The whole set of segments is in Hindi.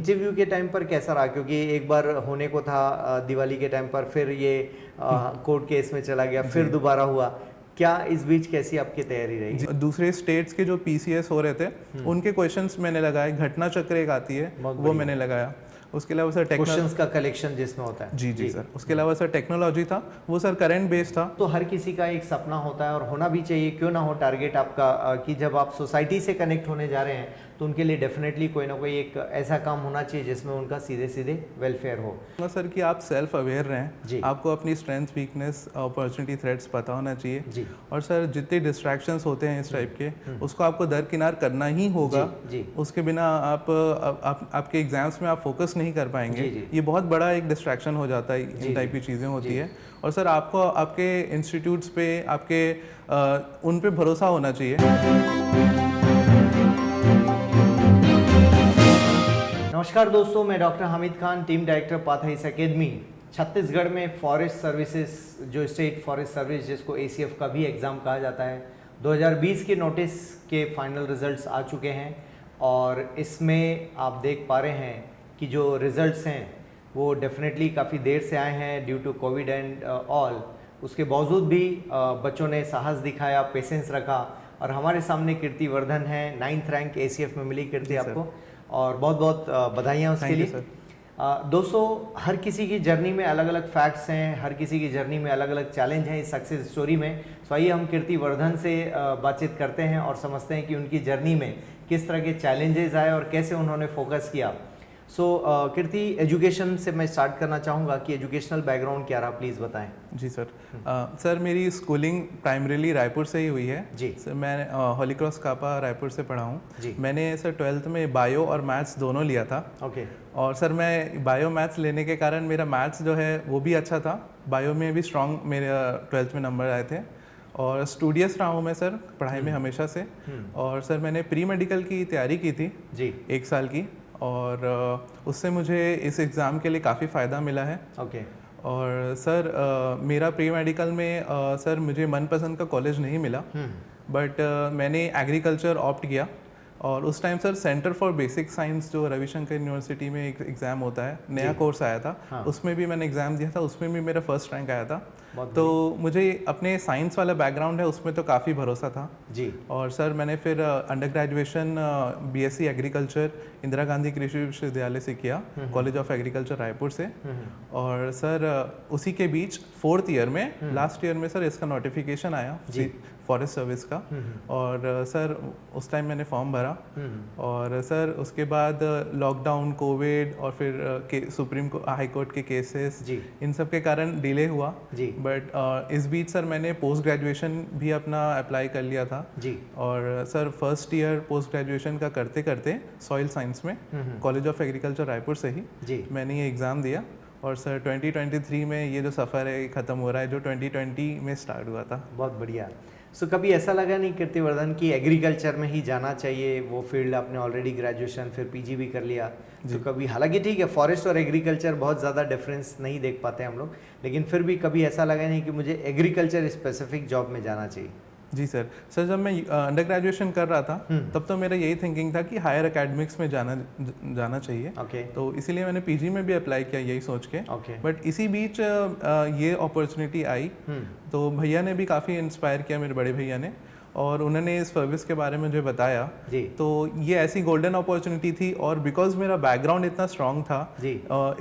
इंटरव्यू के टाइम पर कैसा रहा, क्योंकि एक बार होने को था दिवाली के टाइम पर, फिर ये कोर्ट केस में चला गया, फिर दोबारा हुआ, क्या इस बीच कैसी आपकी तैयारी रही? दूसरे स्टेट्स के जो पीसीएस हो रहे थे उनके क्वेश्चंस मैंने लगाए, घटना चक्र एक आती है वो मैंने लगाया। उसके अलावा सर क्वेश्चंस का कलेक्शन जिसमें होता है। जी सर। उसके अलावा सर टेक्नोलॉजी था, वो सर करंट बेस्ड था। तो हर किसी का एक सपना होता है और होना भी चाहिए, क्यों ना हो टारगेट आपका, कि जब आप सोसाइटी से कनेक्ट होने जा रहे हैं तो उनके लिए डेफिनेटली कोई ना कोई एक ऐसा काम होना चाहिए जिसमें उनका सीधे सीधे वेलफेयर हो। सर कि आप सेल्फ अवेयर रहें, जी। आपको अपनी स्ट्रेंथ, वीकनेस, अपॉर्चुनिटी, थ्रेट्स पता होना चाहिए जी। और सर जितने डिस्ट्रैक्शंस होते हैं इस टाइप के उसको आपको दरकिनार करना ही होगा। जी। उसके बिना आपके एग्जाम्स में आप फोकस नहीं कर पाएंगे। जी। ये बहुत बड़ा एक डिस्ट्रैक्शन हो जाता है, इन टाइप की चीज़ें होती है। और सर आपको आपके इंस्टीट्यूट्स पे, आपके उन पे भरोसा होना चाहिए। नमस्कार दोस्तों, मैं doctor Hamid Khan, team director पाथाइस एकेडमी। छत्तीसगढ़ में फॉरेस्ट सर्विसेज, जो स्टेट फॉरेस्ट सर्विस जिसको ACF का भी एग्ज़ाम कहा जाता है, 2020 के नोटिस के फाइनल रिजल्ट्स आ चुके हैं और इसमें आप देख पा रहे हैं कि जो रिज़ल्ट्स हैं वो डेफिनेटली काफ़ी देर से आए हैं due to COVID and all. उसके बावजूद भी बच्चों ने साहस दिखाया, पेशेंस रखा और हमारे सामने कीर्ति वर्धन है, 9th रैंक ACF में मिली कीर्ति आपको, और बहुत बहुत बधाइयाँ उसके लिए। दोस्तों, हर किसी की जर्नी में अलग अलग फैक्ट्स हैं, हर किसी की जर्नी में अलग अलग चैलेंज हैं इस सक्सेस स्टोरी में। सो आइए हम कीर्ति वर्धन से बातचीत करते हैं और समझते हैं कि उनकी जर्नी में किस तरह के चैलेंजेस आए और कैसे उन्होंने फोकस किया। सो कीर्ति, एजुकेशन से मैं स्टार्ट करना चाहूँगा कि एजुकेशनल बैकग्राउंड क्या रहा, प्लीज़ बताएं। जी सर। सर मेरी स्कूलिंग प्राइमरीली रायपुर से ही हुई है। जी सर मैं होली क्रॉस कापा रायपुर से पढ़ा हूँ। जी। मैंने सर 12th में बायो और मैथ्स दोनों लिया था। ओके। और सर मैं बायो मैथ्स लेने के कारण मेरा मैथ्स जो है वो भी अच्छा था, बायो में भी स्ट्रॉन्ग मेरे 12th में नंबर आए थे और स्टूडियस रहा हूँ मैं सर पढ़ाई में हमेशा से। और सर मैंने प्री मेडिकल की तैयारी की थी जी 1 साल की, और उससे मुझे इस एग्ज़ाम के लिए काफ़ी फ़ायदा मिला है। ओके। और सर मेरा प्री मेडिकल में सर मुझे मनपसंद का कॉलेज नहीं मिला, बट मैंने एग्रीकल्चर ऑप्ट किया। और उस time sir centre for basic science जो रविशंकर यूनिवर्सिटी में एक एग्ज़ाम होता है, नया कोर्स आया था। हाँ। उसमें भी मैंने एग्ज़ाम दिया था, उसमें भी मेरा फर्स्ट रैंक आया था। तो मुझे अपने साइंस वाला बैकग्राउंड है उसमें तो काफ़ी भरोसा था जी। और सर मैंने फिर under graduation BSc agriculture Indira Gandhi कृषि विश्वविद्यालय से किया, कॉलेज ऑफ एग्रीकल्चर रायपुर से। और सर उसी के बीच 4th ईयर में, लास्ट ईयर में सर इसका नोटिफिकेशन आया फॉरेस्ट सर्विस का। और सर उस टाइम मैंने फॉर्म भरा और सर उसके बाद लॉकडाउन, कोविड और फिर सुप्रीम हाई कोर्ट के केसेस, इन सब के कारण डिले हुआ। बट इस बीच सर मैंने पोस्ट ग्रेजुएशन भी अपना अप्लाई कर लिया था जी। और sir first year post graduation का करते करते सॉइल साइंस में कॉलेज ऑफ एग्रीकल्चर रायपुर से ही जी मैंने ये एग्ज़ाम दिया। और सर 2023 में ये जो सफ़र है ख़त्म हो रहा है जो 2020 में स्टार्ट हुआ था। बहुत बढ़िया। सो कभी ऐसा लगा नहीं कीर्तिवर्धन कि एग्रीकल्चर में ही जाना चाहिए, वो फील्ड आपने ऑलरेडी ग्रेजुएशन फिर PG भी कर लिया, तो कभी, हालांकि ठीक है फॉरेस्ट और एग्रीकल्चर बहुत ज़्यादा डिफरेंस नहीं देख पाते हम लोग, लेकिन फिर भी कभी ऐसा लगा नहीं कि मुझे एग्रीकल्चर स्पेसिफिक जॉब में जाना चाहिए? जी सर जब मैं अंडर ग्रेजुएशन कर रहा था तब तो मेरा यही थिंकिंग था कि हायर एकेडमिक्स में जाना चाहिए। तो इसीलिए मैंने PG में भी अप्लाई किया यही सोच के। बट इसी बीच ये अपॉर्चुनिटी आई तो भैया ने भी काफ़ी इंस्पायर किया, मेरे बड़े भैया ने, और उन्होंने इस सर्विस के बारे में मुझे बताया जी। तो ये ऐसी गोल्डन अपॉर्चुनिटी थी और बिकॉज मेरा बैकग्राउंड इतना स्ट्रांग था जी।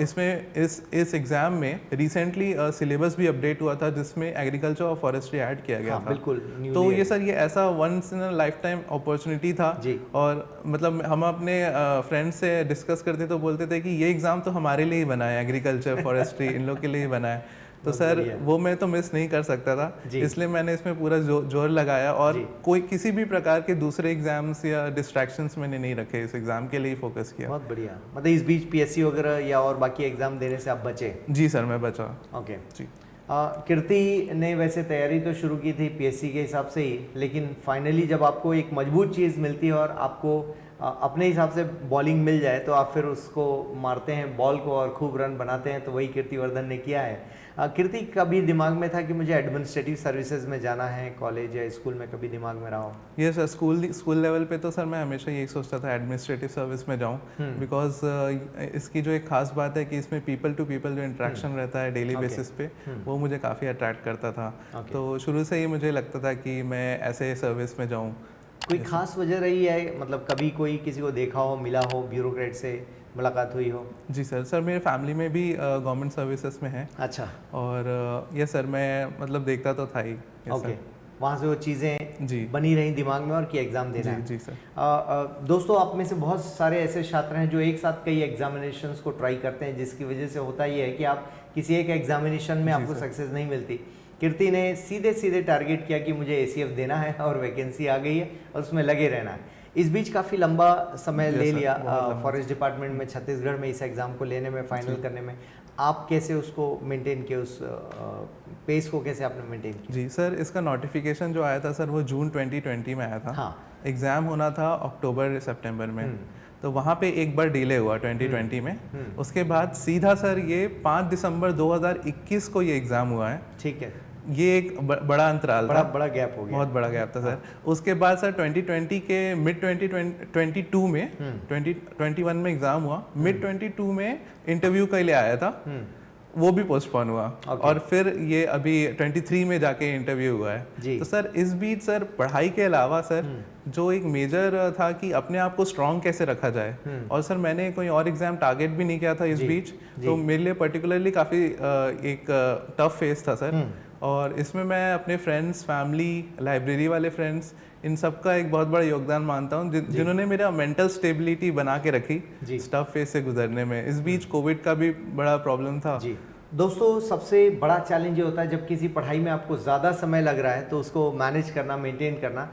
इसमें इस एग्जाम में रिसेंटली सिलेबस भी अपडेट हुआ था जिसमें एग्रीकल्चर और फॉरेस्ट्री ऐड किया गया था। बिल्कुल। तो ये सर ये ऐसा once in a lifetime opportunity था जी। और मतलब हम अपने फ्रेंड्स से डिस्कस करते तो बोलते थे कि ये एग्ज़ाम तो हमारे लिए ही बना है, एग्रीकल्चर फॉरेस्ट्री इन लोग के लिए ही बना है। तो सर वो मैं तो मिस नहीं कर सकता था, इसलिए मैंने इसमें पूरा जोर लगाया और कोई किसी भी प्रकार के दूसरे एग्जाम्स या डिस्ट्रैक्शंस मैंने नहीं रखे, इस एग्जाम के लिए फोकस किया। बहुत बढ़िया। मतलब इस बीच PSC वगैरह या और बाकी एग्जाम देने से आप बचे? जी सर मैं बचा। ओके जी। कीर्ति ने वैसे तैयारी तो शुरू की थी PSC के हिसाब से ही, लेकिन फाइनली जब आपको एक मजबूत चीज़ मिलती है और आपको अपने हिसाब से बॉलिंग मिल जाए तो आप फिर उसको मारते हैं बॉल को और खूब रन बनाते हैं, तो वही कीर्तिवर्धन ने किया है। कीर्ति, कभी दिमाग में था कि मुझे एडमिनिस्ट्रेटिव सर्विसेज में जाना है, कॉलेज या स्कूल में कभी दिमाग में रहा हो? ये सर स्कूल लेवल पे तो सर मैं हमेशा यही सोचता था एडमिनिस्ट्रेटिव सर्विस में जाऊं, बिकॉज इसकी जो एक खास बात है कि इसमें पीपल टू पीपल जो इंटरेक्शन रहता है डेली बेसिस पे, वो मुझे काफ़ी अट्रैक्ट करता था। तो शुरू से ही मुझे लगता था कि मैं ऐसे सर्विस में जाऊँ। कोई खास वजह रही है, मतलब कभी कोई किसी को देखा हो, मिला हो, ब्यूरोक्रेट से मुलाकात हुई हो? जी सर मेरे फैमिली में भी गवर्नमेंट सर्विसेज में है। अच्छा। और ये सर मैं मतलब देखता तो था ही। ओके, वहाँ से वो चीज़ें जी बनी रही दिमाग में और कि एग्ज़ाम देना है। जी सर। दोस्तों, आप में से बहुत सारे ऐसे छात्र हैं जो एक साथ कई एग्जामिनेशंस को ट्राई करते हैं, जिसकी वजह से होता ये है कि आप किसी एक एग्जामिनेशन में आपको सक्सेस नहीं मिलती। कीर्ति ने सीधे टारगेट किया कि मुझे ACF देना है और वैकेंसी आ गई है और उसमें लगे रहना है। इस बीच काफ़ी लंबा समय ले लिया फॉरेस्ट डिपार्टमेंट में, छत्तीसगढ़ में इस एग्ज़ाम को लेने में, फाइनल करने में। आप कैसे उसको मेंटेन किए, उस पेस को कैसे आपने मेंटेन किया? जी सर, इसका नोटिफिकेशन जो आया था सर वो जून 2020 में आया था। हाँ। एग्ज़ाम होना था अक्टूबर सितंबर में, तो वहाँ पे एक बार डिले हुआ 2020 में। उसके बाद सीधा सर ये 5 दिसंबर 2021 को ये एग्ज़ाम हुआ है। ठीक है। ये एक बड़ा अंतराल था, बड़ा गैप हो गया, बहुत बड़ा गैप था। हाँ। सर उसके बाद सर 2020 के मिड 2022 में 2021 में एग्ज़ाम हुआ, मिड 22 में इंटरव्यू के लिए आया था, वो भी पोस्टपोन हुआ। और फिर ये अभी 23 में जाके इंटरव्यू हुआ है। तो सर इस बीच सर पढ़ाई के अलावा सर जो एक मेजर था कि अपने आप को स्ट्रॉन्ग कैसे रखा जाए, और सर मैंने कोई और एग्जाम टारगेट भी नहीं किया था इस बीच, तो मेरे लिए पर्टिकुलरली काफ़ी एक टफ फेस था सर। और इसमें मैं अपने फ्रेंड्स, फैमिली, लाइब्रेरी वाले फ्रेंड्स, इन सब का एक बहुत बड़ा योगदान मानता हूँ, जिन्होंने मेरा मेंटल स्टेबिलिटी बना के रखी टफ फेस से गुजरने में। इस बीच कोविड का भी बड़ा प्रॉब्लम था। जी दोस्तों, सबसे बड़ा चैलेंज ये होता है जब किसी पढ़ाई में आपको ज़्यादा समय लग रहा है तो उसको मैनेज करना, मेंटेन करना।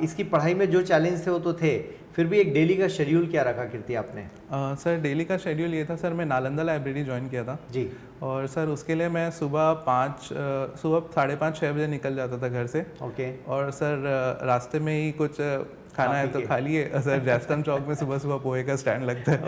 इसकी पढ़ाई में जो चैलेंज थे वो तो थे, फिर भी एक डेली का शेड्यूल क्या रखा कीर्ति आपने? सर डेली का शेड्यूल ये था सर, मैं नालंदा लाइब्रेरी ज्वाइन किया था जी, और सर उसके लिए मैं सुबह 5:30-6 बजे निकल जाता था घर से। ओके। और सर रास्ते में ही कुछ खाना है तो खा लिए सर। जैस्टन चौक में सुबह सुबह पोहे का स्टैंड लगता है,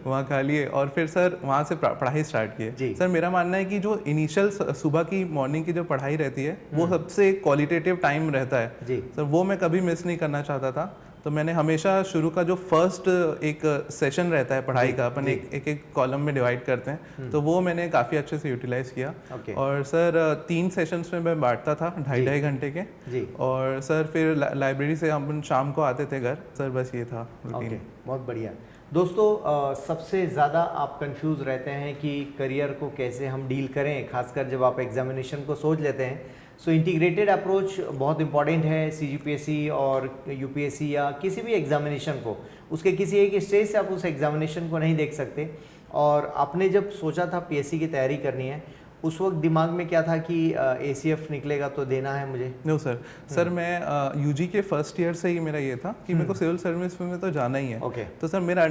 वहाँ खा लिए और फिर सर वहाँ से पढ़ाई स्टार्ट किए। सर मेरा मानना है कि जो इनिशियल सुबह की मॉर्निंग की जो पढ़ाई रहती है वो सबसे क्वालिटेटिव टाइम रहता है सर, वो मैं कभी मिस नहीं करना चाहता था। तो मैंने हमेशा शुरू का जो फर्स्ट एक सेशन रहता है पढ़ाई का, अपन एक कॉलम में डिवाइड करते हैं, तो वो मैंने काफ़ी अच्छे से यूटिलाइज किया। और सर 3 सेशंस में मैं बांटता था 2.5 घंटे के। और सर फिर लाइब्रेरी से हम शाम को आते थे घर सर, बस ये था रूटीन। बहुत बढ़िया। दोस्तों, सबसे ज़्यादा आप कंफ्यूज रहते हैं कि करियर को कैसे हम डील करें, खासकर जब आप एग्जामिनेशन को सोच लेते हैं। सो इंटीग्रेटेड अप्रोच बहुत इंपॉर्टेंट है। CGPSC और UPSC या किसी भी एग्जामिनेशन को, उसके किसी एक स्टेज से आप उस एग्जामिनेशन को नहीं देख सकते। और आपने जब सोचा था PSC की तैयारी करनी है, उस वक्त दिमाग में क्या था कि ACF निकलेगा तो देना है मुझे? नो सर मैं UG के फर्स्ट ईयर से ही मेरा ये था कि मेरे को सिविल सर्विस में तो जाना ही है। तो सर मेरा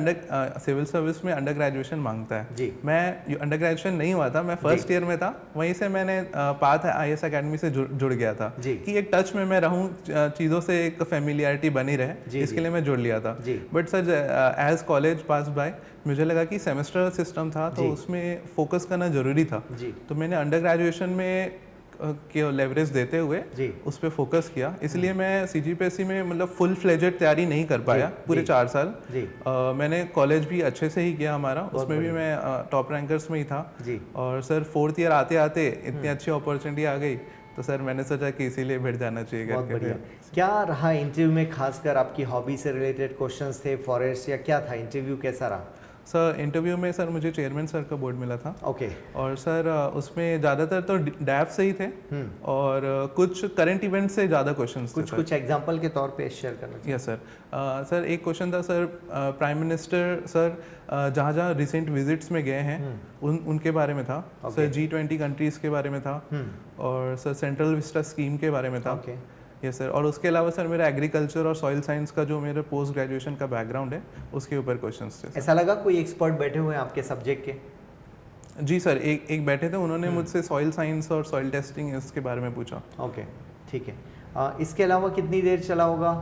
सिविल सर्विस में अंडर ग्रेजुएशन मांगता है जी। मैं अंडर ग्रेजुएशन नहीं हुआ था, मैं फर्स्ट ईयर में था, वहीं से मैंने पाथ IAS अकेडमी से जुड़ गया था कि एक टच में मैं रहूँ, चीज़ों से एक फेमिलियरिटी बनी रहे, इसके लिए मैं जुड़ लिया था। But sir as college pass by मुझे लगा कि सेमेस्टर सिस्टम था तो उसमें फोकस करना जरूरी था। तो मैंने अंडर ग्रेजुएशन में के लेवरेज देते हुए उस पर फोकस किया। इसलिए मैं CGPSC में मतलब फुल फ्लेजेड तैयारी नहीं कर पाया पूरे 4 साल। मैंने कॉलेज भी अच्छे से ही किया हमारा, उसमें भी मैं टॉप रैंकर्स में ही था। और सर 4th ईयर आते आते इतनी अच्छी अपॉर्चुनिटी आ गई, तो सर मैंने सोचा कि इसीलिए भिड़ जाना चाहिए करके। क्या रहा इंटरव्यू में, खासकर आपकी हॉबी से रिलेटेड क्वेश्चंस थे, फॉरेस्ट या क्या था? इंटरव्यू कैसा रहा? सर इंटरव्यू में सर मुझे चेयरमैन सर का बोर्ड मिला था। और सर उसमें ज़्यादातर तो डैप से ही थे और कुछ करंट इवेंट से ज़्यादा क्वेश्चंस थे। कुछ एग्जांपल के तौर पे शेयर करना चाहिए। Yes sir. सर एक क्वेश्चन था सर, प्राइम मिनिस्टर सर जहाँ जहाँ रिसेंट विजिट्स में गए हैं उनके बारे में था। सर G20 कंट्रीज़ के बारे में था, और सर सेंट्रल विस्टा स्कीम के बारे में था। Yes sir. और उसके अलावा सर मेरा एग्रीकल्चर और सॉइल साइंस का जो मेरा पोस्ट ग्रेजुएशन का बैकग्राउंड है उसके ऊपर क्वेश्चंस थे। ऐसा लगा कोई एक्सपर्ट बैठे हुए हैं आपके सब्जेक्ट के? जी सर, एक बैठे थे, उन्होंने मुझसे सॉइल साइंस और सॉइल टेस्टिंग इसके बारे में पूछा। ओके, ठीक है। इसके अलावा कितनी देर चला होगा?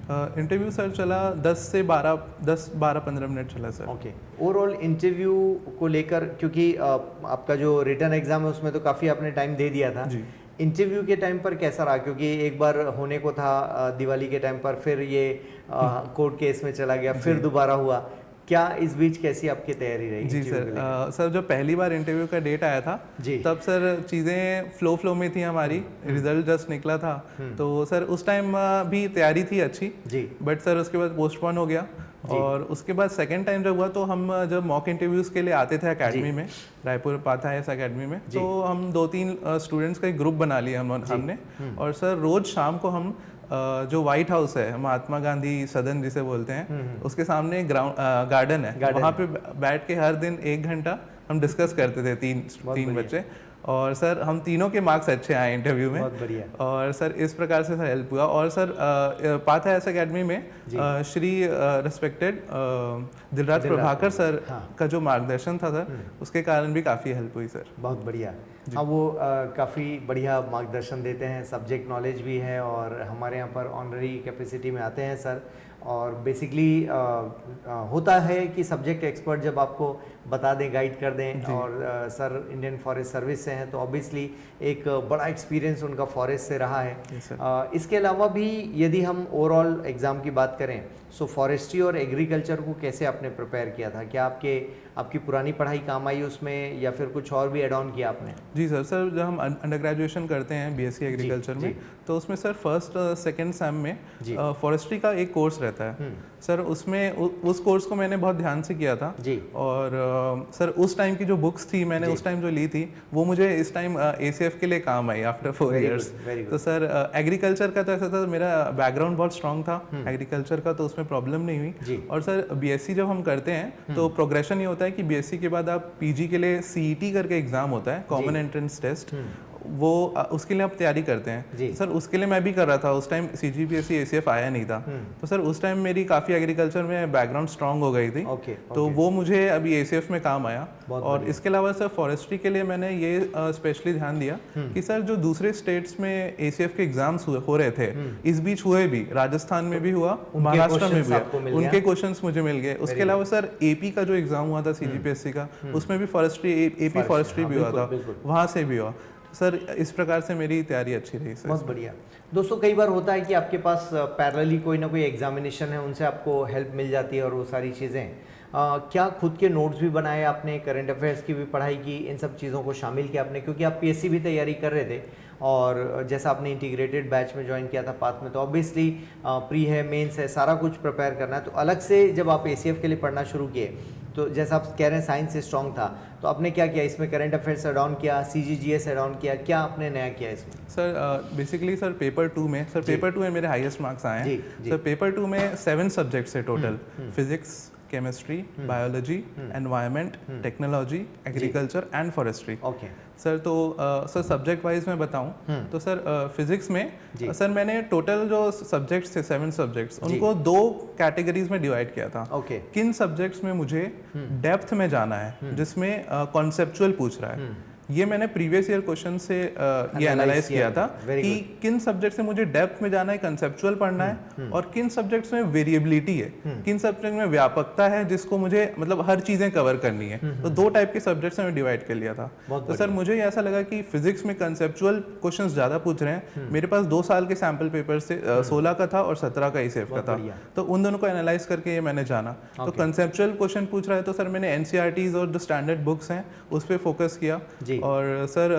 इंटरव्यू सर चला 10-12 मिनट चला सर। ओके, ओवरऑल इंटरव्यू को लेकर, क्योंकि आपका जो रिटर्न एग्जाम है उसमें तो काफ़ी आपने टाइम दे दिया था जी। इंटरव्यू के टाइम पर कैसा रहा? क्योंकि एक बार होने को था दिवाली के टाइम पर, फिर ये कोर्ट केस में चला गया, फिर दोबारा हुआ। क्या इस बीच कैसी आपकी तैयारी रही? जी सर, सर जब पहली बार इंटरव्यू का डेट आया था जी, तब सर चीज़ें फ्लो में थी हमारी, रिजल्ट जस्ट निकला था, तो सर उस टाइम भी तैयारी थी अच्छी जी, बट सर उसके बाद पोस्टपोन हो गया। और उसके बाद सेकंड टाइम जब हुआ तो हम जब मॉक इंटरव्यूज़ के लिए आते थे एकेडमी में, रायपुर पाथा है एकेडमी में, तो हम 2-3 स्टूडेंट्स का एक ग्रुप बना लिया हमने। और सर रोज़ शाम को हम जो व्हाइट हाउस है, महात्मा गांधी सदन जिसे बोलते हैं, उसके सामने गार्डन है, वहाँ पे बैठ के हर दिन 1 घंटा हम डिस्कस करते थे, तीन बच्चे। और सर हम तीनों के मार्क्स अच्छे आए इंटरव्यू में। बहुत बढ़िया। और सर इस प्रकार से सर हेल्प हुआ। और सर पाथा एस एकेडमी में श्री रिस्पेक्टेड दिलराज प्रभाकर सर का जो मार्गदर्शन था सर, उसके कारण भी काफ़ी हेल्प हुई सर। बहुत बढ़िया। हाँ, वो काफ़ी बढ़िया मार्गदर्शन देते हैं, सब्जेक्ट नॉलेज भी है, और हमारे यहाँ पर ऑनररी कैपेसिटी में आते हैं सर। और बेसिकली होता है कि सब्जेक्ट एक्सपर्ट जब आपको बता दें, गाइड कर दें, और सर इंडियन फॉरेस्ट सर्विस से हैं तो ऑब्वियसली एक बड़ा एक्सपीरियंस उनका फॉरेस्ट से रहा है। इसके अलावा भी यदि हम ओवरऑल एग्ज़ाम की बात करें, सो फॉरेस्ट्री और एग्रीकल्चर को कैसे आपने प्रिपेयर किया था? क्या आपकी पुरानी पढ़ाई काम आई उसमें, या फिर कुछ और भी एड ऑन किया आपने? जी सर, जब हम अंडर ग्रेजुएशन करते हैं बीएससी एग्रीकल्चर में, तो उसमें सर फर्स्ट सेकंड सेम में फॉरेस्ट्री का एक कोर्स रहता है सर। उसमें उस कोर्स को मैंने बहुत ध्यान से किया था जी। और सर उस टाइम की जो बुक्स थी मैंने उस टाइम जो ली थी, वो मुझे इस टाइम ACF के लिए काम आई आफ्टर 4 इयर्स। तो सर एग्रीकल्चर का तो ऐसा था, मेरा बैकग्राउंड बहुत स्ट्रांग था एग्रीकल्चर का, तो उसमें प्रॉब्लम नहीं हुई। और सर बीएससी जब हम करते हैं तो प्रोग्रेशन ये होता है कि बीएससी के बाद आप पीजी के लिए CET करके एग्जाम होता है, कॉमन एंट्रेंस टेस्ट, वो उसके लिए आप तैयारी करते हैं। सर उसके लिए मैं भी कर रहा था, उस टाइम CGPSC ACF आया नहीं था, तो सर उस टाइम मेरी काफ़ी एग्रीकल्चर में बैकग्राउंड स्ट्रांग हो गई थी। तो वो मुझे अभी ACF में काम आया। और इसके अलावा सर फॉरेस्ट्री के लिए मैंने ये स्पेशली ध्यान दिया कि सर जो दूसरे स्टेट्स में ACF के एग्जाम्स हो रहे थे, इस बीच हुए भी, राजस्थान में भी हुआ, महाराष्ट्र में भी हुआ, उनके क्वेश्चंस मुझे मिल गए। उसके अलावा सर AP का जो एग्जाम हुआ था CGPSC का, उसमें भी AP फॉरेस्ट्री भी हुआ था, वहाँ से भी हुआ। सर इस प्रकार से मेरी तैयारी अच्छी रही सर। बहुत बढ़िया। दोस्तों, कई बार होता है कि आपके पास पैरेलली कोई ना कोई एग्जामिनेशन है, उनसे आपको हेल्प मिल जाती है और वो सारी चीज़ें। क्या खुद के नोट्स भी बनाए आपने, करंट अफेयर्स की भी पढ़ाई की, इन सब चीज़ों को शामिल किया आपने? क्योंकि आप PSC भी तैयारी कर रहे थे, और जैसा आपने इंटीग्रेटेड बैच में ज्वाइन किया था पाथ में, तो ऑब्वियसली प्री है, मेंस है, सारा कुछ प्रिपेयर करना है। तो अलग से जब आप ACF के लिए पढ़ना शुरू किए, तो जैसा आप कह रहे हैं साइंस से स्ट्रॉन्ग था, तो आपने क्या किया इसमें? करंट अफेयर्स एड ऑन किया, CGGS एड ऑन किया, क्या आपने नया किया इसमें? सर बेसिकली सर पेपर 2 में, सर पेपर 2 में मेरे हाईएस्ट मार्क्स आए हैं सर। पेपर 2 में 7 सब्जेक्ट्स है total, physics, chemistry, biology, environment, technology, agriculture and forestry. Okay sir, तो सर सब्जेक्ट वाइज मैं बताऊं तो सर फिजिक्स में सर मैंने टोटल जो सब्जेक्ट्स थे 7 सब्जेक्ट्स, उनको 2 कैटेगरीज में डिवाइड किया था। किन सब्जेक्ट्स में मुझे डेप्थ में जाना है, जिसमें कॉन्सेप्चुअल पूछ रहा है, ये मैंने प्रीवियस ईयर क्वेश्चन से ये एनालाइज किया था कि किन सब्जेक्ट से मुझे डेप्थ में जाना है, कंसेप्चुअल पढ़ना है, और किन सब्जेक्ट्स में वेरिएबिलिटी है, किन सब्जेक्ट में व्यापकता है, जिसको मुझे मतलब हर चीजें कवर करनी है। तो 2 टाइप के सब्जेक्ट्स में डिवाइड कर लिया था। तो सर मुझे ऐसा लगा कि फिजिक्स में कंसेप्चुअल क्वेश्चंस ज्यादा पूछ रहे हैं। मेरे पास 2 साल के सैंपल पेपर से 16 का था और 17 का ACF का था, तो उन दोनों को एनालाइज करके ये मैंने जाना। तो कंसेप्चुअल क्वेश्चन पूछ रहा है तो सर मैंने NCERTs और जो स्टैंडर्ड बुक्स हैं उस पर फोकस किया। और सर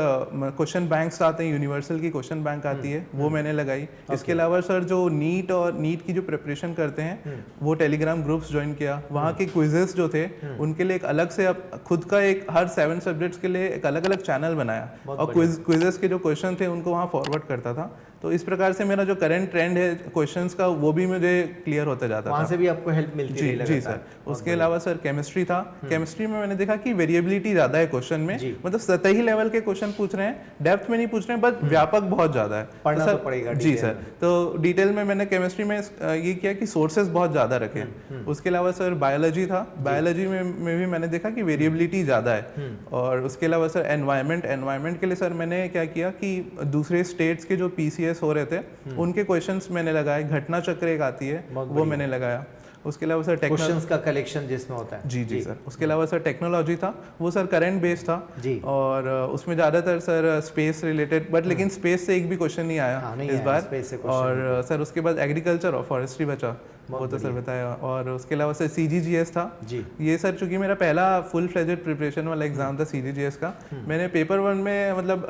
क्वेश्चन बैंक्स आते हैं, यूनिवर्सल की क्वेश्चन बैंक आती है, वो मैंने लगाई। इसके अलावा सर जो नीट की जो प्रिपरेशन करते हैं, वो टेलीग्राम ग्रुप्स ज्वाइन किया। वहाँ के क्विजेस जो थे उनके लिए एक अलग से खुद का एक हर 7 सब्जेक्ट्स के लिए एक अलग अलग चैनल बनाया, और क्विजेस के जो क्वेश्चन थे उनको वहाँ फॉरवर्ड करता था। तो इस प्रकार से मेरा जो करंट ट्रेंड है क्वेश्चंस का, वो भी मुझे क्लियर होता जाता था। वहाँ से भी आपको हेल्प मिलती रही लगातार? जी सर। उसके अलावा सर केमिस्ट्री था। केमिस्ट्री में मैंने देखा कि वेरिएबिलिटी ज्यादा है क्वेश्चन में, मतलब सतही लेवल के क्वेश्चन पूछ रहे हैं, डेप्थ में नहीं पूछ रहे हैं, बट व्यापक बहुत ज्यादा है। पढ़ना तो पड़ेगा। जी सर। तो डिटेल में मैंने केमिस्ट्री में ये किया कि सोर्सेज बहुत ज्यादा रखे। उसके अलावा सर बायोलॉजी था। बायोलॉजी में भी मैंने देखा कि वेरिएबिलिटी ज्यादा है। और उसके अलावा सर एनवायरमेंट के लिए सर मैंने क्या किया कि दूसरे स्टेट्स के जो PCS CGGS हो रहे थे उनके क्वेश्चंस मैंने लगाए, घटना चक्र एक आती है वो मैंने लगाया। उसके अलावा सर क्वेश्चंस का कलेक्शन जिसमें होता है। जी सर। उसके अलावा सर टेक्नोलॉजी था, वो सर करंट बेस्ड था जी। और उसमें ज़्यादातर सर स्पेस रिलेटेड, बट लेकिन स्पेस से एक भी क्वेश्चन नहीं आया इस बार। और सर उसके बाद एग्रीकल्चर और फॉरेस्ट्री बचा, वो तो सर बताया। और उसके अलावा सर CGGS था जी। ये सर चूंकि मेरा पहला फुल फ्लेजेड प्रिपरेशन वाला एग्जाम था CGGS का, मैंने पेपर 1 में मतलब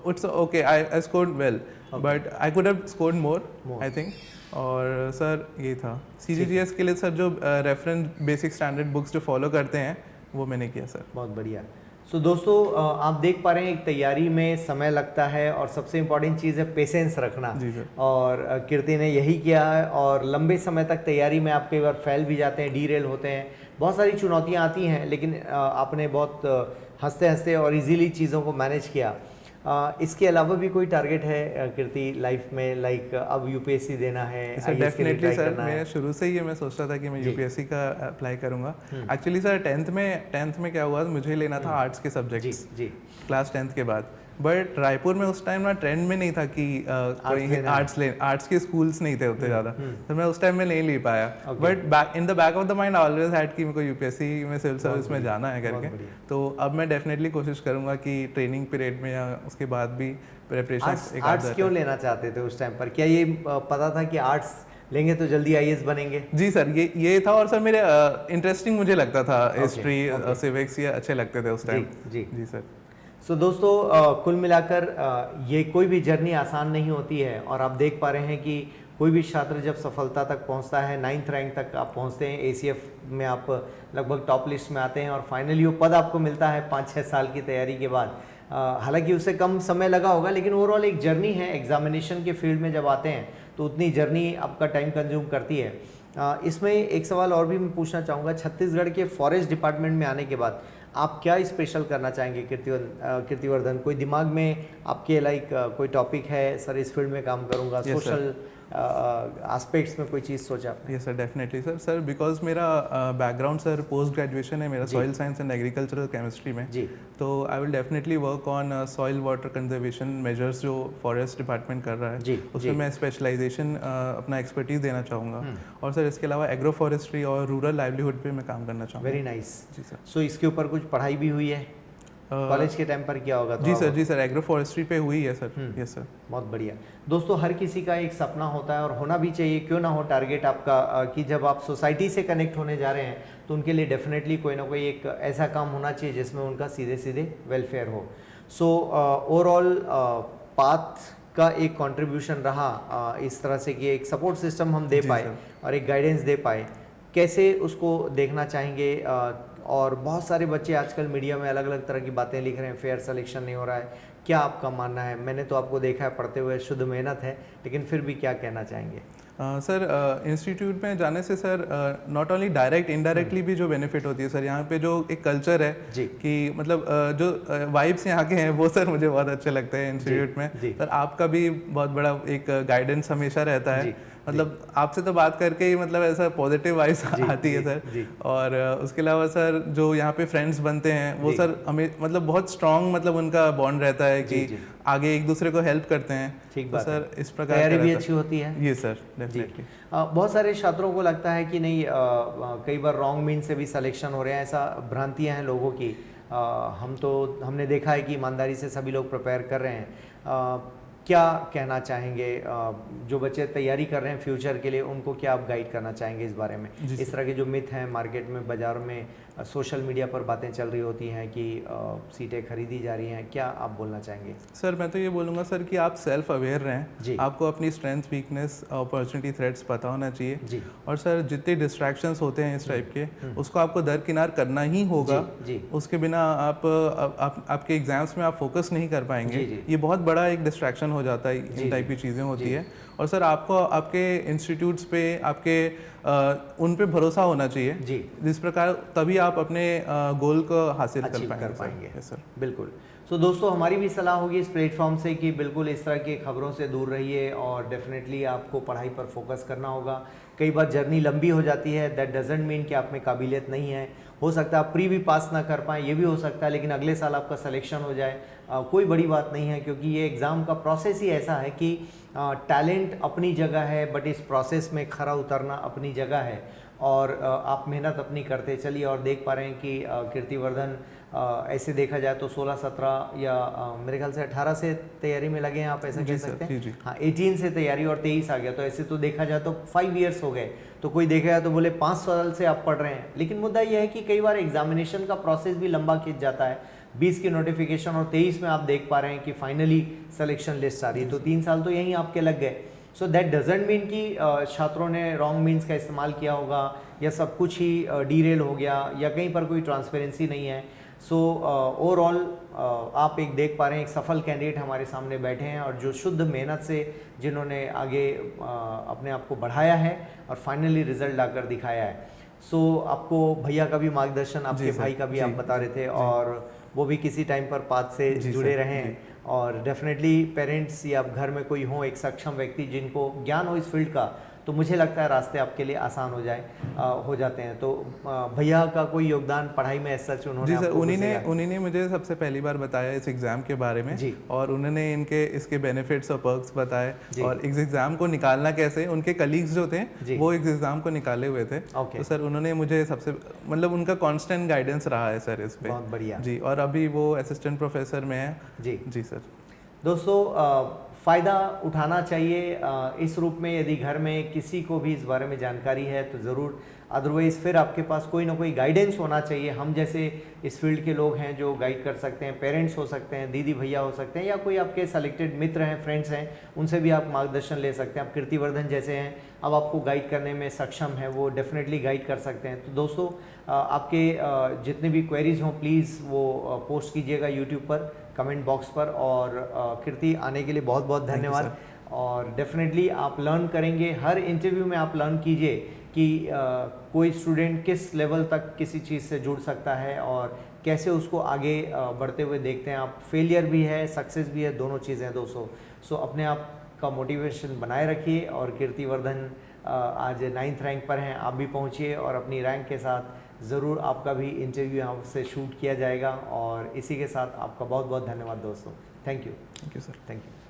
it's okay, I scored well but I could have scored more I think. और सर ये था CGGS के लिए सर जो रेफरेंस बेसिक स्टैंडर्ड बुक्स जो फॉलो करते हैं वो मैंने किया सर। बहुत बढ़िया। सो दोस्तों आप देख पा रहे हैं एक तैयारी में समय लगता है और सबसे इम्पॉर्टेंट चीज़ है पेशेंस रखना जी सर। और कीर्ति ने यही किया है और लंबे समय तक तैयारी में आप कई बार फेल भी जाते हैं, डीरेल होते हैं, बहुत सारी चुनौतियाँ आती हैं, लेकिन आपने बहुत हंसते हंसते और इजीली चीज़ों को मैनेज किया। इसके अलावा भी कोई टारगेट है कीर्ति लाइफ में, लाइक अब UPSC देना है? सर डेफिनेटली सर, मैं शुरू से ही मैं सोचता था कि मैं UPSC का अप्लाई करूंगा। एक्चुअली सर 10th में क्या हुआ, मुझे लेना था आर्ट्स के सब्जेक्ट्स क्लास 10th के बाद, बट रायपुर में उस टाइम ना ट्रेंड में नहीं था कि कोई आर्ट्स के स्कूल्स नहीं थे उतने ज़्यादा, तो मैं उस टाइम में नहीं ले पाया। But in the back of the mind always had कि मेरे को UPSC में सिविल सर्विस में जाना है करके। तो अब मैं डेफिनेटली कोशिश करूंगा कि ट्रेनिंग पीरियड में या उसके बाद भी प्रिपरेशन। आर्ट्स क्यों लेना चाहते थे उस टाइम पर? क्या ये पता था कि आर्ट्स लेंगे तो जल्दी IAS बनेंगे? जी सर, ये था। और सर मेरे इंटरेस्टिंग मुझे लगता था, हिस्ट्री सिविक्स ये अच्छे लगते थे उस टाइम। जी सर। सो दोस्तों कुल मिलाकर ये कोई भी जर्नी आसान नहीं होती है और आप देख पा रहे हैं कि कोई भी छात्र जब सफलता तक पहुंचता है, 9th रैंक तक आप पहुंचते हैं, ACF में आप लगभग टॉप लिस्ट में आते हैं और फाइनली वो पद आपको मिलता है 5-6 साल की तैयारी के बाद। हालांकि उससे कम समय लगा होगा, लेकिन ओवरऑल एक जर्नी है। एग्जामिनेशन के फील्ड में जब आते हैं तो उतनी जर्नी आपका टाइम कंज्यूम करती है। इसमें एक सवाल और भी मैं पूछना चाहूँगा, छत्तीसगढ़ के फॉरेस्ट डिपार्टमेंट में आने के बाद आप क्या स्पेशल करना चाहेंगे कीर्तिवर्धन? कोई दिमाग में आपके लाइक कोई टॉपिक है, सर इस फील्ड में काम करूँगा, सोशल एस्पेक्ट्स में कोई चीज़ सोचा आपने? Yes sir, definitely sir because मेरा बैकग्राउंड सर पोस्ट ग्रेजुएशन है मेरा soil science and agricultural chemistry में जी। तो I will definitely work on soil water conservation measures जो फॉरेस्ट डिपार्टमेंट कर रहा है जी, उसमें मैं स्पेशलाइजेशन अपना एक्सपर्टीज देना चाहूँगा। और सर इसके अलावा एग्रो फॉरेस्ट्री और रूरल लाइवलीहुड पे मैं काम करना चाहूँगा। वेरी नाइस जी सर। सो इसके ऊपर कुछ पढ़ाई भी हुई है कॉलेज के टाइम पर? क्या होगा? जी सर एग्रो फॉरेस्ट्री पे हुई है सर। Yes sir. बहुत बढ़िया। दोस्तों हर किसी का एक सपना होता है और होना भी चाहिए, क्यों ना हो टारगेट आपका कि जब आप सोसाइटी से कनेक्ट होने जा रहे हैं तो उनके लिए डेफिनेटली कोई ना कोई एक ऐसा काम होना चाहिए जिसमें उनका सीधे सीधे वेलफेयर हो। सो ओवरऑल पाथ का एक कंट्रीब्यूशन रहा इस तरह से कि एक सपोर्ट सिस्टम हम दे पाए और एक गाइडेंस दे पाए। कैसे उसको देखना चाहेंगे? और बहुत सारे बच्चे आजकल मीडिया में अलग अलग तरह की बातें लिख रहे हैं, फेयर सिलेक्शन नहीं हो रहा है, क्या आपका मानना है? मैंने तो आपको देखा है पढ़ते हुए, शुद्ध मेहनत है, लेकिन फिर भी क्या कहना चाहेंगे? सर इंस्टीट्यूट में जाने से sir not only direct indirectly भी जो बेनिफिट होती है सर, यहाँ पे जो एक कल्चर है जी कि मतलब जो वाइब्स यहाँ के हैं वो सर मुझे बहुत अच्छे लगते हैं इंस्टीट्यूट में। सर आपका भी बहुत बड़ा एक गाइडेंस हमेशा रहता है, मतलब आपसे तो बात करके ही मतलब ऐसा पॉजिटिव वाइब्स आती है सर। और उसके अलावा सर जो यहाँ पे फ्रेंड्स बनते हैं वो सर हमें मतलब बहुत स्ट्रांग मतलब उनका बॉन्ड रहता है कि आगे एक दूसरे को हेल्प करते हैं। ठीक बात। सर इस प्रकार तैयारी भी अच्छी होती है। ये सर डेफिनेटली। बहुत सारे छात्रों को लगता है कि नहीं कई बार रॉन्ग मीन से भी सिलेक्शन हो रहे हैं, ऐसा भ्रांतियाँ हैं लोगों की। हमने देखा है कि ईमानदारी से सभी लोग प्रिपेयर कर रहे हैं। क्या कहना चाहेंगे जो बच्चे तैयारी कर रहे हैं फ्यूचर के लिए, उनको क्या आप गाइड करना चाहेंगे इस बारे में? इस तरह के जो मिथ हैं मार्केट में, बाजार में, सोशल मीडिया पर बातें चल रही होती हैं कि सीटें खरीदी जा रही हैं, क्या आप बोलना चाहेंगे? सर मैं तो ये बोलूँगा सर कि आप सेल्फ अवेयर रहें, आपको अपनी स्ट्रेंथ, वीकनेस, अपॉर्चुनिटी, थ्रेट्स पता होना चाहिए जी। और सर जितने डिस्ट्रैक्शंस होते हैं इस टाइप के उसको आपको दरकिनार करना ही होगा जी। उसके बिना आपके एग्जाम्स में आप फोकस नहीं कर पाएंगे। ये बहुत बड़ा एक डिस्ट्रैक्शन हो जाता है, इन टाइप की चीज़ें होती है। और सर आपको आपके इंस्टीट्यूट्स पे आपके उन पे भरोसा होना चाहिए जी, जिस प्रकार तभी आप अपने गोल को हासिल कर पाएंगे। सर बिल्कुल। सो दोस्तों हमारी भी सलाह होगी इस प्लेटफॉर्म से कि बिल्कुल इस तरह की खबरों से दूर रहिए और डेफिनेटली आपको पढ़ाई पर फोकस करना होगा। कई बार जर्नी लंबी हो जाती है, दैट डजेंट मीन कि आप में काबिलियत नहीं है। हो सकता है आप प्री भी पास ना कर पाएँ, ये भी हो सकता है, लेकिन अगले साल आपका सिलेक्शन हो जाए। कोई बड़ी बात नहीं है, क्योंकि ये एग्ज़ाम का प्रोसेस ही ऐसा है कि टैलेंट अपनी जगह है, बट इस प्रोसेस में खरा उतरना अपनी जगह है। और आप मेहनत अपनी करते चलिए। और देख पा रहे हैं कि कीर्तिवर्धन ऐसे देखा जाए तो 16-17 या मेरे ख्याल से 18 से तैयारी में लगे हैं आप, ऐसा कह सकते हैं। जी। हाँ, 18 से तैयारी और 23 आ गया, तो ऐसे तो देखा जाए तो 5 इयर्स हो गए। तो कोई देखेगा तो बोले 5 साल से आप पढ़ रहे हैं, लेकिन मुद्दा यह है कि कई बार एग्जामिनेशन का प्रोसेस भी लंबा खिंच जाता है। 20 की नोटिफिकेशन और 23 में आप देख पा रहे हैं कि फाइनली सिलेक्शन लिस्ट आ रही है, तो 3 साल तो यहीं आपके लग गए। सो दैट डजेंट मीन कि छात्रों ने रॉन्ग मीन्स का इस्तेमाल किया होगा या सब कुछ ही डीरेल हो गया या कहीं पर कोई ट्रांसपेरेंसी नहीं है। सो ओवरऑल आप एक देख पा रहे हैं, एक सफल कैंडिडेट हमारे सामने बैठे हैं और जो शुद्ध मेहनत से जिन्होंने आगे अपने आप को बढ़ाया है और फाइनली रिजल्ट लाकर दिखाया है। सो आपको भैया का भी मार्गदर्शन, आपके भाई का भी आप बता रहे थे, और वो भी किसी टाइम पर पाथ से जुड़े रहे हैं। और डेफिनेटली पेरेंट्स या घर में कोई हो एक सक्षम व्यक्ति जिनको ज्ञान हो इस फील्ड का, तो मुझे लगता है रास्ते आपके लिए आसान हो जाते हैं। तो भैया का कोई योगदान पढ़ाई में ऐसा उन्होंने? जी सर, उन्हीं ने मुझे सबसे पहली बार बताया इस एग्ज़ाम के बारे में जी। और उन्होंने इसके बेनिफिट्स और पर्क्स बताए और इस एग्ज़ाम को निकालना कैसे, उनके कलीग्स जो थे वो इस एग्ज़ाम को निकाले हुए थे। तो सर उन्होंने मुझे सबसे मतलब उनका कांस्टेंट गाइडेंस रहा है सर इस पे। बहुत बढ़िया जी। और अभी वो असिस्टेंट प्रोफेसर में है। जी सर। दोस्तों, फ़ायदा उठाना चाहिए इस रूप में। यदि घर में किसी को भी इस बारे में जानकारी है तो ज़रूर, अदरवाइज़ फिर आपके पास कोई ना कोई गाइडेंस होना चाहिए। हम जैसे इस फील्ड के लोग हैं जो गाइड कर सकते हैं, पेरेंट्स हो सकते हैं, दीदी भैया हो सकते हैं, या कोई आपके सेलेक्टेड मित्र हैं, फ्रेंड्स हैं, उनसे भी आप मार्गदर्शन ले सकते हैं। आप कीर्तिवर्धन जैसे हैं, अब आपको गाइड करने में सक्षम है, वो डेफिनेटली गाइड कर सकते हैं। तो दोस्तों, आपके जितने भी क्वेरीज हों प्लीज़ वो पोस्ट कीजिएगा यूट्यूब पर, कमेंट बॉक्स पर। और कीर्ति, आने के लिए बहुत बहुत धन्यवाद। और डेफिनेटली आप लर्न करेंगे, हर इंटरव्यू में आप लर्न कीजिए कि कोई स्टूडेंट किस लेवल तक किसी चीज़ से जुड़ सकता है और कैसे उसको आगे बढ़ते हुए देखते हैं आप। फेलियर भी है, सक्सेस भी है, दोनों चीज़ें हैं दोस्तों। सो अपने आप का मोटिवेशन बनाए रखिए। और कीर्तिवर्धन आज 9th रैंक पर हैं, आप भी पहुँचिए और अपनी रैंक के साथ ज़रूर आपका भी इंटरव्यू यहाँ से शूट किया जाएगा। और इसी के साथ आपका बहुत बहुत धन्यवाद दोस्तों। Thank you sir. Thank you.